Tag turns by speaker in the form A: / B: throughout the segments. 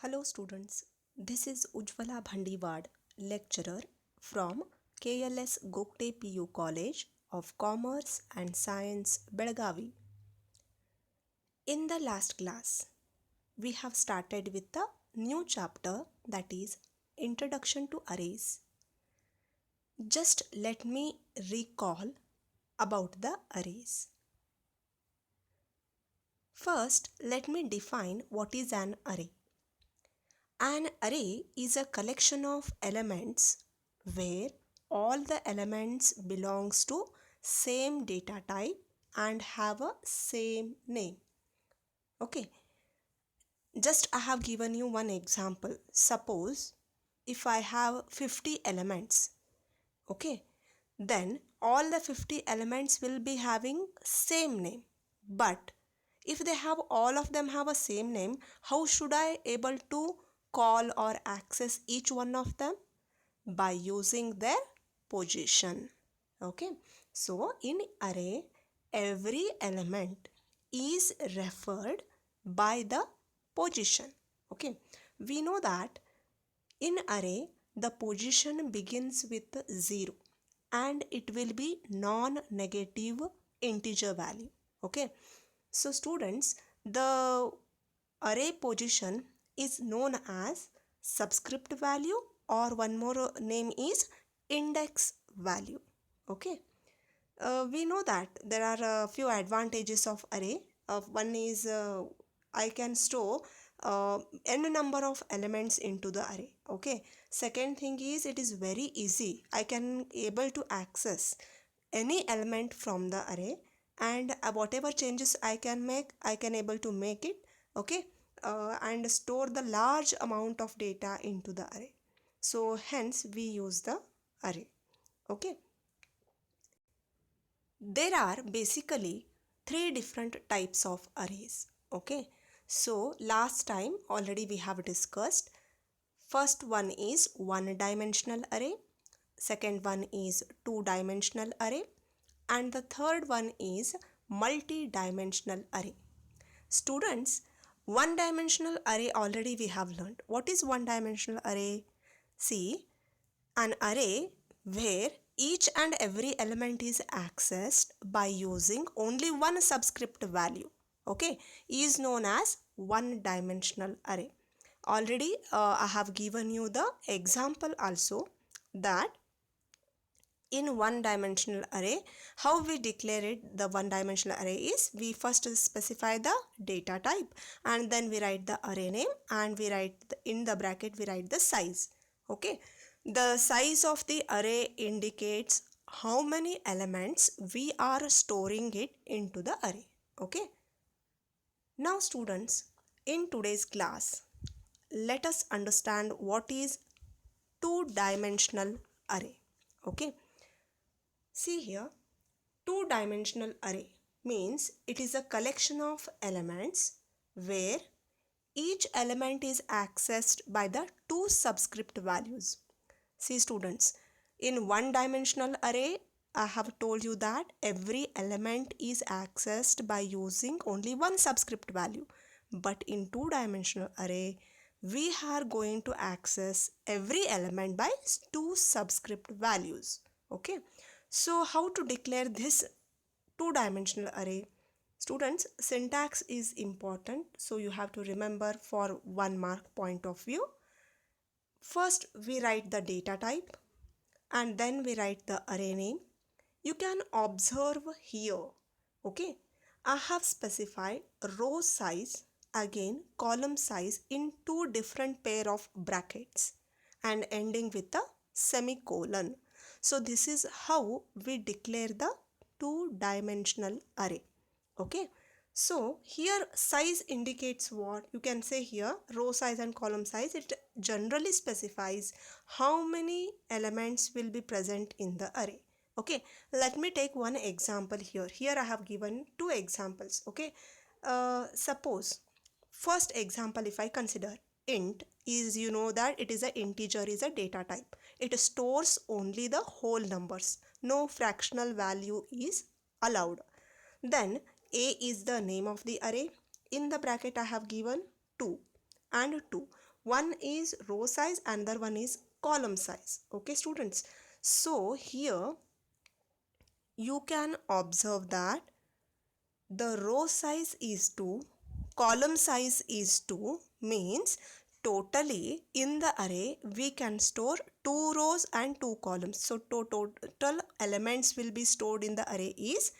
A: Hello students, this is Ujjwala Bhandiwad, lecturer from KLS Gokte PU College of Commerce and Science, Belagavi. In the last class, we have started with the new chapter, that is Introduction to Arrays. Just let me recall about the arrays. First, let me define what is an array. An array is a collection of elements where all the elements belongs to same data type and have a same name. Okay, just I have given you one example. Suppose if I have 50 elements, okay, then all the 50 elements will be having same name. But if they have all of them have a same name, how should I able to call or access each one of them? By using their position. Okay, so in array every element is referred by the position. Okay, we know that in array the position begins with 0 and it will be non-negative integer value. Okay, so students, the array position is known as subscript value, or one more name is index value. Okay, we know that there are a few advantages of array. One is I can store n number of elements into the array. Okay, second thing is it is very easy. I can able to access any element from the array, and whatever changes I can make, I can able to make it. Okay, and store the large amount of data into the array. So hence we use the array. Okay, there are basically three different types of arrays. Okay, so last time already we have discussed. First one is one dimensional array, second one is two dimensional array, and the third one is multi-dimensional array. Students, one dimensional array already we have learned. What is one dimensional array? See, an array where each and every element is accessed by using only one subscript value, okay, is known as one dimensional array. Already I have given you the example also, that in one dimensional array, how we declare it, the one dimensional array is, we first specify the data type and then we write the array name, and we write in the bracket we write the size. Okay, the size of the array indicates how many elements we are storing it into the array. Okay, now students, in today's class, let us understand what is two-dimensional array. Okay, see here, two-dimensional array means it is a collection of elements where each element is accessed by the two subscript values. See students, in one-dimensional array, I have told you that every element is accessed by using only one subscript value. But in two-dimensional array, we are going to access every element by two subscript values. Okay, so how to declare this two-dimensional array? Students, syntax is important, so you have to remember for 1 mark point of view. First we write the data type and then we write the array name. You can observe here, okay, I have specified row size, again column size, in two different pair of brackets and ending with a semicolon. So this is how we declare the two-dimensional array. Okay, so here size indicates what? You can say here row size and column size. It generally specifies how many elements will be present in the array. Okay, let me take one example here. Here I have given two examples. Okay, suppose first example, if I consider int, is, you know that it is a integer, is a data type. It stores only the whole numbers. No fractional value is allowed. Then a is the name of the array. In the bracket I have given 2 and 2. One is row size, another one is column size. Okay, students. So here you can observe that the row size is 2, column size is 2, means totally in the array we can store 2 rows and 2 columns. So total elements will be stored in the array is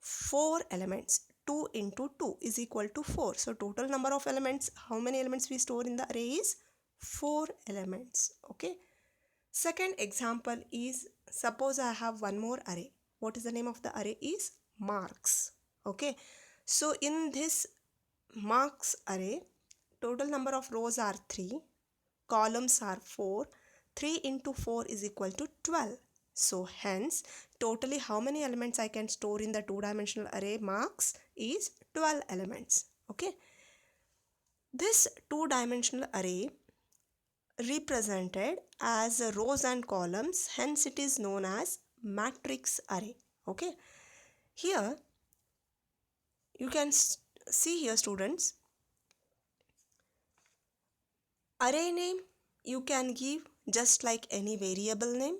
A: 4 elements. 2 into 2 is equal to 4. So total number of elements, how many elements we store in the array is 4 elements. Okay. Second example is, suppose I have one more array. What is the name of the array is marks. Okay. So in this marks array, total number of rows are 3, columns are 4. 3 into 4 is equal to 12. So hence, totally how many elements I can store in the two-dimensional array marks is 12 elements. Okay. This two-dimensional array represented as rows and columns, hence it is known as matrix array. Okay. Here you can see here, students, array name you can give just like any variable name.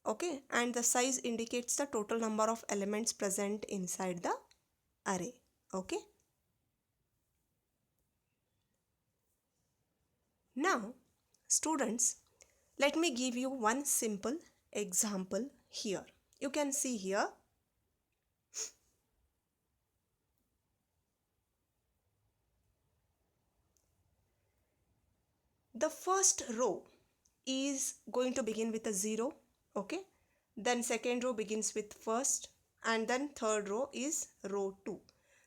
A: Okay, and the size indicates the total number of elements present inside the array. Okay. Now, students, let me give you one simple example here. You can see here, the first row is going to begin with a 0. Okay, then second row begins with first, and then third row is row 2.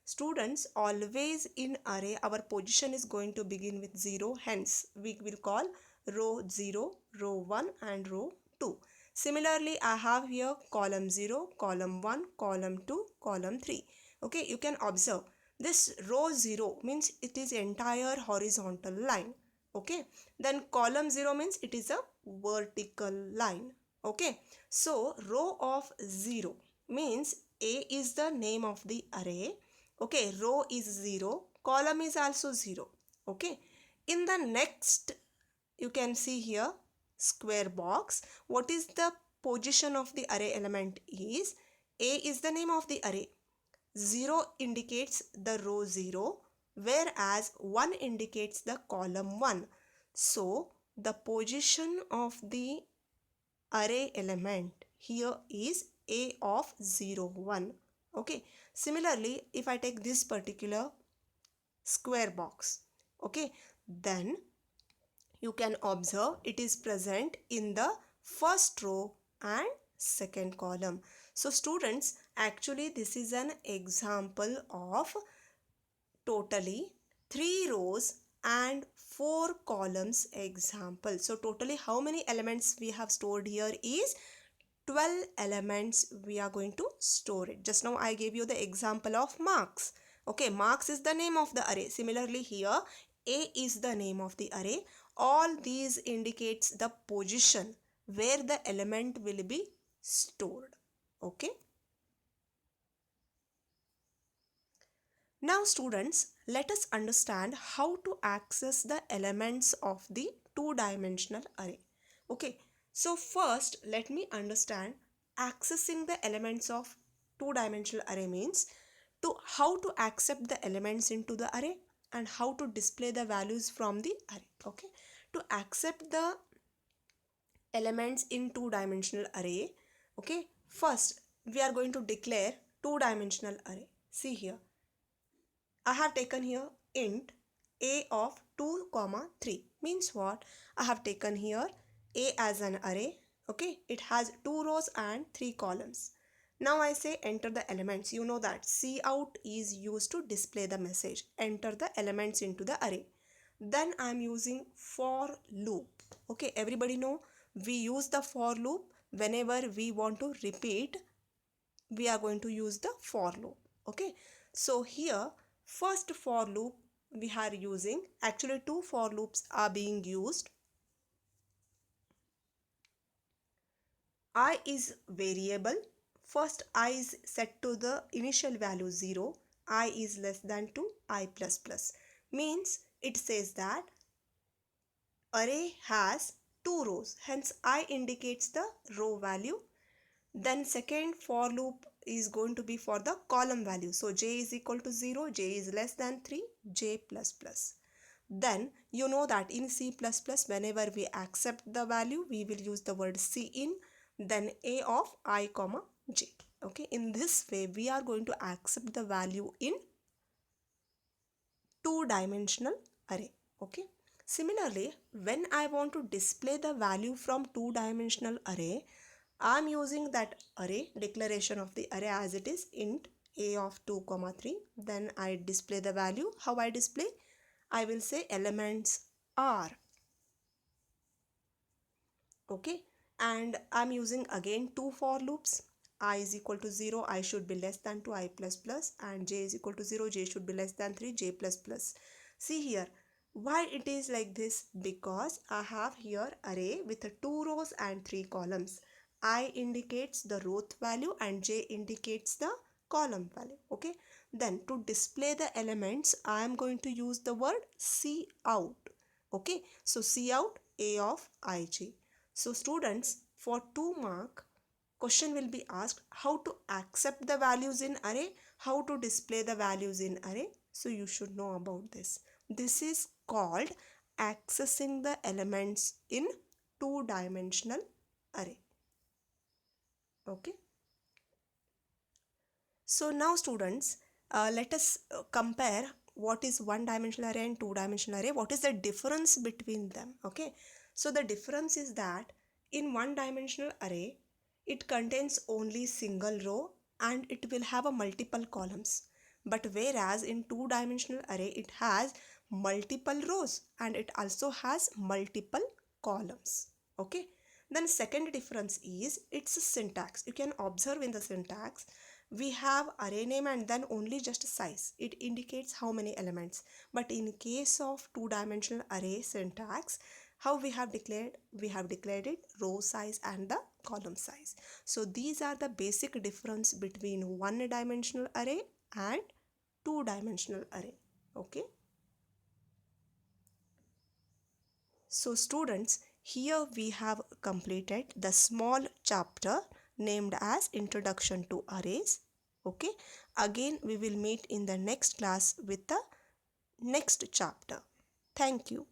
A: Students, always in array our position is going to begin with 0, hence we will call row 0, row 1 and row 2. Similarly, I have here column 0, column 1, column 2, column 3. Okay, you can observe this row 0 means it is entire horizontal line. Okay, then column 0 means it is a vertical line. Okay, so row of 0 means A is the name of the array. Okay, row is 0, column is also 0. Okay, in the next you can see here square box. What is the position of the array element is A is the name of the array. 0 indicates the row 0, whereas 1 indicates the column 1. So the position of the array element here is A of 0, 1. Okay. Similarly, if I take this particular square box, okay, then you can observe it is present in the first row and second column. So students, actually this is an example of totally 3 rows and 4 columns example. So totally how many elements we have stored here is 12 elements we are going to store it. Just now I gave you the example of marks. Okay, marks is the name of the array. Similarly here A is the name of the array. All these indicates the position where the element will be stored. Okay. Now students, let us understand how to access the elements of the two-dimensional array. Okay, so first let me understand accessing the elements of two-dimensional array means to how to accept the elements into the array and how to display the values from the array. Okay, to accept the elements in two-dimensional array, okay, first we are going to declare two-dimensional array. See here, I have taken here int a of 2, 3 means what? I have taken here a as an array. Okay, it has 2 rows and 3 columns. Now I say enter the elements. You know that cout is used to display the message. Enter the elements into the array. Then I am using for loop. Okay, everybody know we use the for loop whenever we want to repeat. We are going to use the for loop. Okay, so here first for loop we are using, actually 2 for loops are being used. I is variable. First I is set to the initial value 0. I is less than to I plus plus. Means it says that array has two rows, hence I indicates the row value. Then second for loop is going to be for the column value. So j is equal to 0, j is less than 3, j plus plus. Then you know that in C++ whenever we accept the value, we will use the word cin, then a of I comma j. Okay, in this way we are going to accept the value in two-dimensional array. Okay, similarly when I want to display the value from two-dimensional array, I'm using that array declaration of the array as it is int a of 2 comma 3. Then I display the value. How I display? I will say elements are. Okay, and I'm using again two for loops. I is equal to 0, I should be less than 2, I plus plus, and j is equal to 0, j should be less than 3, j plus plus. See here, why it is like this? Because I have here array with two rows and three columns. I indicates the row value and j indicates the column value. Okay, then to display the elements, I am going to use the word cout. Okay, so cout a of ij. So students, for 2 mark, question will be asked how to accept the values in array, how to display the values in array. So you should know about this. This is called accessing the elements in two-dimensional array. Okay. So now students, let us compare what is one-dimensional array and two-dimensional array. What is the difference between them? Okay. So the difference is that in one-dimensional array, it contains only single row and it will have a multiple columns. But whereas in two-dimensional array, it has multiple rows and it also has multiple columns. Okay. Then second difference is its syntax. You can observe in the syntax we have array name and then only just size. It indicates how many elements. But in case of two-dimensional array syntax, how we have declared? We have declared it row size and the column size. So these are the basic difference between one-dimensional array and two-dimensional array. Okay. So students, here we have completed the small chapter named as Introduction to Arrays. Okay. Again, we will meet in the next class with the next chapter. Thank you.